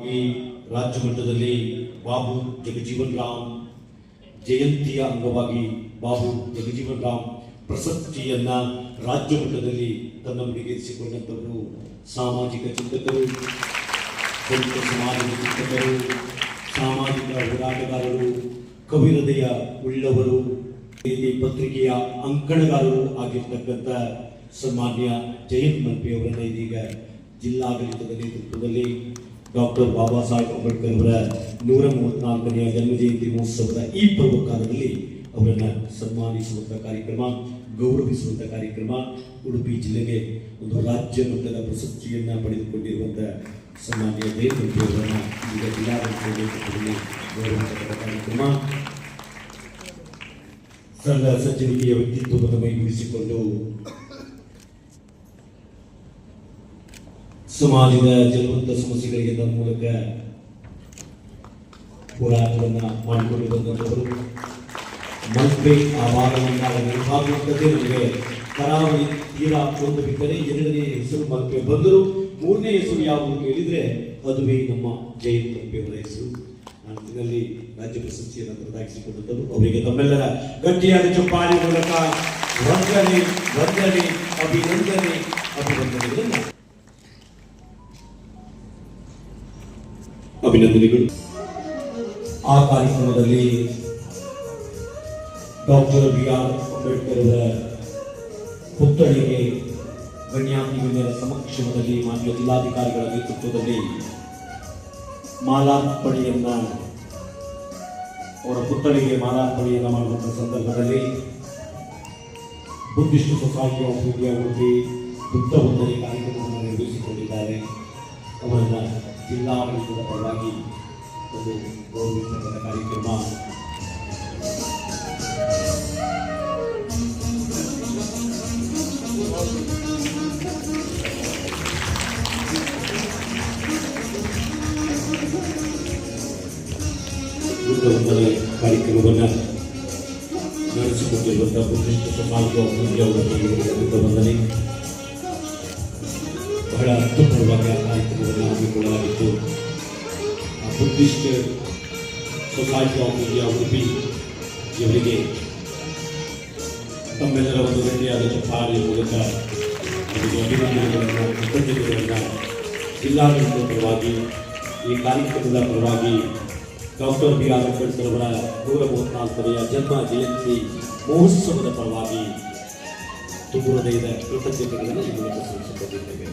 ಈ ರಾಜ್ಯ ಮಟ್ಟದಲ್ಲಿ ಬಾಬು ಜಗಜೀವನ್ ರಾಮ್ ಜಯಂತಿಯ ಅಂಗವಾಗಿ ಬಾಬು ಜಗಜೀವನ್ ರಾಮ್ ಪ್ರಶಸ್ತಿಯನ್ನ ರಾಜ್ಯ ಮಟ್ಟದಲ್ಲಿ ತನ್ನ ಮುಡಿಗೇರಿಸಿಕೊಂಡಂತವರು ಸಾಮಾಜಿಕ ಚಿಂತಕರು, ದಲಿತ ಸಮಾಜದ ಚಿಂತಕರು, ಸಾಮಾಜಿಕ ಹೋರಾಟಗಾರರು, ಕವಿಹೃದಯ ಉಳ್ಳವರು, ಪತ್ರಿಕೆಯ ಅಂಕಣಗಾರರು ಆಗಿರ್ತಕ್ಕಂಥ ಸನ್ಮಾನ್ಯ ಜಯಂತ್ ಮಲ್ಪೆ ಅವರನ್ನ ಇದೀಗ ಜಿಲ್ಲಾಡಳಿತದ ನೇತೃತ್ವದಲ್ಲಿ ಡಾಕ್ಟರ್ ಬಾಬಾ ಸಾಹೇಬ್ ಅಂಬೇಡ್ಕರ್ ಅವರ 134ನೇ ಜನ್ಮ ಜಯಂತಿ ಮಹೋತ್ಸವದ ಈ ಪರ್ವಕಾಲದಲ್ಲಿ ಅವರನ್ನು ಸನ್ಮಾನಿಸುವಂಥ ಕಾರ್ಯಕ್ರಮ, ಗೌರವಿಸುವಂಥ ಕಾರ್ಯಕ್ರಮ, ಉಡುಪಿ ಜಿಲ್ಲೆಗೆ ಒಂದು ರಾಜ್ಯ ಮಟ್ಟದ ಪ್ರಶಸ್ತಿಯನ್ನು ಪಡೆದುಕೊಂಡಿರುವಂಥ ಸನ್ಮಾನ್ಯ ಜಯಂತ್ ಮಲ್ಪೆ ಅವರನ್ನು ಈಗ ಜಿಲ್ಲಾಡಳಿತದ ನೇತೃತ್ವದಲ್ಲಿ ಗೌರವಿಸುವಂಥ ಕಾರ್ಯಕ್ರಮ. ಸರಳ ಸಜ್ಜನಿಕೆಯ ವ್ಯಕ್ತಿತ್ವವನ್ನು ಮೈಗೂಡಿಸಿಕೊಂಡು ಸಮಾಜದ ಜಲವಂತ ಸಮಸ್ಯೆಗಳಿಗೆ ತನ್ನ ಮೂಲಕ ಹೋರಾಟವನ್ನ ಮಾಡಿಕೊಂಡು ಬಂದವರು ಮಲ್ಪೆ ಆ ಭಾಗವನ್ನ ನಿರ್ಭಾಗುವಂಥದ್ದೇ ನಮಗೆ ಕರಾವಳಿ ತೀರ ಒಂದು ಬಿಟ್ಟರೆ ಎರಡನೇ ಹೆಸರು ಮಲ್ಪೆ ಬಂದರು. ಮೂರನೇ ಹೆಸರು ಯಾವುದು ಹೇಳಿದ್ರೆ ಅದುವೇ ನಮ್ಮ ಜಯಂತ್ ಮಲ್ಪೆ ಅವರ ಹೆಸರು. ಇದರಲ್ಲಿ ರಾಜ್ಯ ಪ್ರಶಸ್ತಿಯನ್ನು ಪ್ರದಾನಿಸಿಕೊಂಡರು. ಅವರಿಗೆ ತಮ್ಮೆಲ್ಲರ ಗಟ್ಟಿಯಾದ ಚಪ್ಪಾಳಿ ಮೂಲಕ ವಂದನೆ ವಂದನೆ ಅಭಿನಂದನೆ ಅಭಿನಂದನೆಗಳನ್ನು ಅಭಿನಂದನೆಗಳು. ಆ ಕಾರ್ಯಕ್ರಮದಲ್ಲಿ ಡಾಕ್ಟರ್ ಬಿ.ಆರ್. ಅಂಬೇಡ್ಕರ್ ಅವರ ಪುತ್ಥಳಿಗೆ ಗಣ್ಯಾತಿಗಣ್ಯರ ಸಮಕ್ಷಮದಲ್ಲಿ ಮಾನ್ಯ ಜಿಲ್ಲಾಧಿಕಾರಿಗಳ ನೇತೃತ್ವದಲ್ಲಿ ಮಾಲಾರ್ಪಣೆಯನ್ನ ಅವರ ಪುತ್ಥಳಿಗೆ ಮಾಲಾರ್ಪಣೆಯನ್ನ ಮಾಡುವಂಥ ಸಂದರ್ಭದಲ್ಲಿ Buddhist society of India Udupi Buddha ವಂದನೆ ಕಾರ್ಯಕ್ರಮವನ್ನು ನಿರ್ವಹಿಸಿಕೊಂಡಿದ್ದಾರೆ. ಅವರನ್ನ ಜಿಲ್ಲಾಡಳಿತದ ಪರವಾಗಿ ಒಂದು ಗೌರವಿಸತಕ್ಕಂಥ ಕಾರ್ಯಕ್ರಮ. ಬುದ್ಧ ವಂದನೆ ಕಾರ್ಯಕ್ರಮವನ್ನು ನಡೆಸಿಕೊಟ್ಟಿರುವಂತಹ Buddhist society of India Buddha ವಂದನೆ ಬಹಳ ಅರ್ಥಪೂರ್ಣವಾಗಿ ಆ ಕಾರ್ಯಕ್ರಮವನ್ನು ಹಮ್ಮಿಕೊಳ್ಳಲಾಗಿತ್ತು. Buddhist society of India Udupi ಇವರಿಗೆ ತಮ್ಮೆಲ್ಲರ ಒಂದು ಗಟ್ಟಿಯಾದ ಚಪ್ಪಾಳಿ ಮೂಲಕ ಅವರಿಗೆ ಅಭಿನಂದನೆಗಳನ್ನು ಕೃತಜ್ಞತೆಗಳನ್ನು ಜಿಲ್ಲಾಡಳಿತದ ಪರವಾಗಿ ಈ ಕಾರ್ಯಕ್ರಮದ ಪರವಾಗಿ ಡಾಕ್ಟರ್ ಬಿ.ಆರ್. ಅಂಬೇಡ್ಕರ್ ಅವರ 134ನೇ ಜನ್ಮ ಜಯಂತಿ ಮಹೋತ್ಸವದ ಪರವಾಗಿ ತುಂಬ ಹೃದಯದ ಕೃತಜ್ಞತೆಗಳನ್ನು ಈ ಮೂಲಕ ಸಲ್ಲಿಸಿಕೊಂಡಿದ್ದೇವೆ.